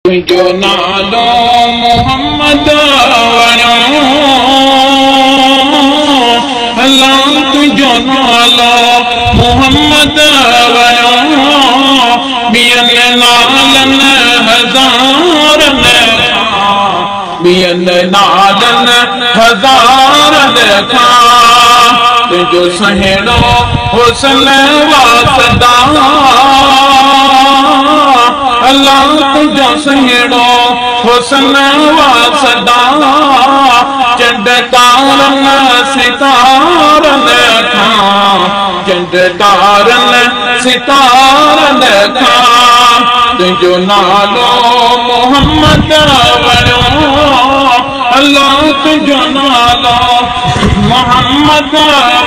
तुझो नालो मोहम्मद वणो अल्लाह तुझो नालो मोहम्मद वणो बियन नालन हज़ारन बियन नालन हज़ारन तुझो सहेड़ो हुस्न वासदा अल्लाह तुझो सहेड़ो हुस्न वासदा चंड तारन सितारन चंड तारन सितारन तुझो नालो मोहम्मद वणो अल्लाह तुझो नालो मोहम्मद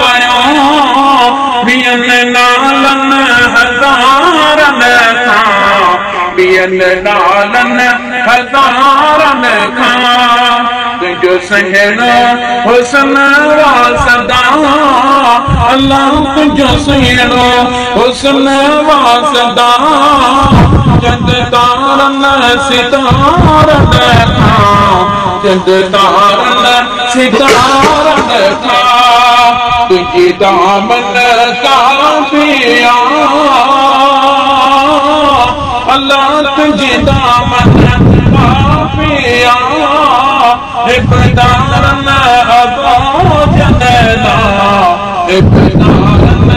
वणो बियन नालन हज़ारन बियन नालन हज़ारन तुझो सहेड़ो हुस्न वासदा अल्लाह तुझो सहेड़ो हुस्न वासदा चंद तारन सितारन चंद तारन सितारन तुझी दामन का पिया अल्लाह तुझी दामन का पिया इब्तारन अबो जनला इब्तारन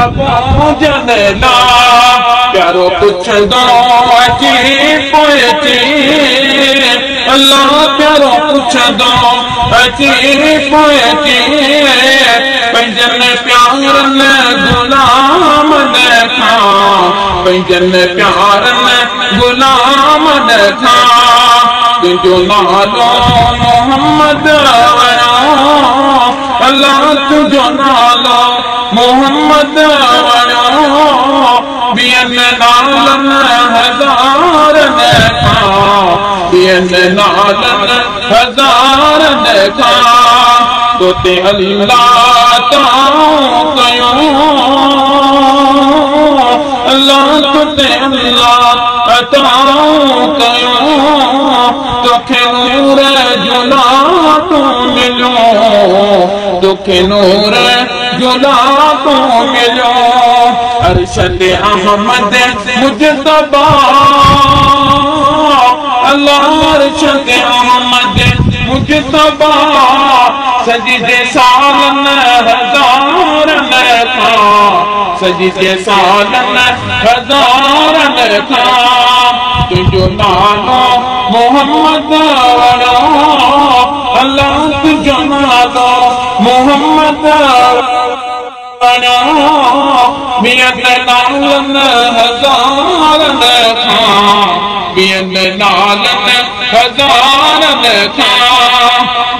अबो जनला प्यारो पुछदो अची पोयची अल्लाह प्यारो पुछदो अची पोयची पंजन प्यारन गुलाम देखा पंजन प्यारन गुलाम देखा तुझो नालो मोहम्मद वणो अल्लाह तुझो नालो मोहम्मद वणो बियन नालन हज़ारन बियन नालन हज़ारन तोते अल्लाह ताऊं कयो अल्लाह तोते अल्लाह ताऊं कयो तोखे नूर जुला तू मिलो तोखे नूर जुला तू मिलो अरशद अहमद मुजतबा अल्लाह अरशद अहमद मुजतबा सजदे सालन हज़ारन सजदे सालन हज़ारन तुझो नालो मोहम्मद वणो अल्लाह तुझो नालो मोहम्मद वणो बियन नालन हज़ारन बियन नालन हज़ारन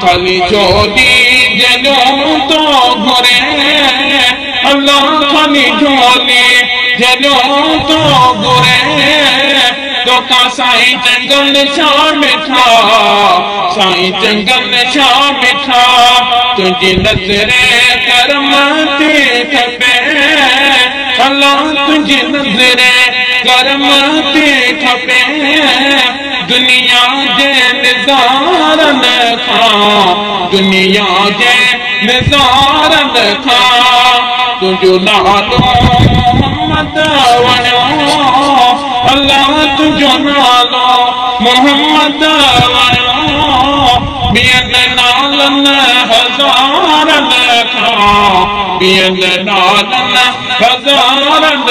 खाली झोली जनों तो घुरे अल्लाह खाली झोली जनों तो घुरे तो का साईं जंगल छा मिठा साईं जंगल छा मिठा तुझी नज़रे करम ते खपे अल्लाह तुझी नज़रे करम ते खपे दुनिया जे निज़ारन दुनिया जे निज़ारन तुझो नालो मोहम्मद वणो अल्लाह तुझो नालो मोहम्मद वणो बियन नालन हज़ारन बियन नालन हज़ारन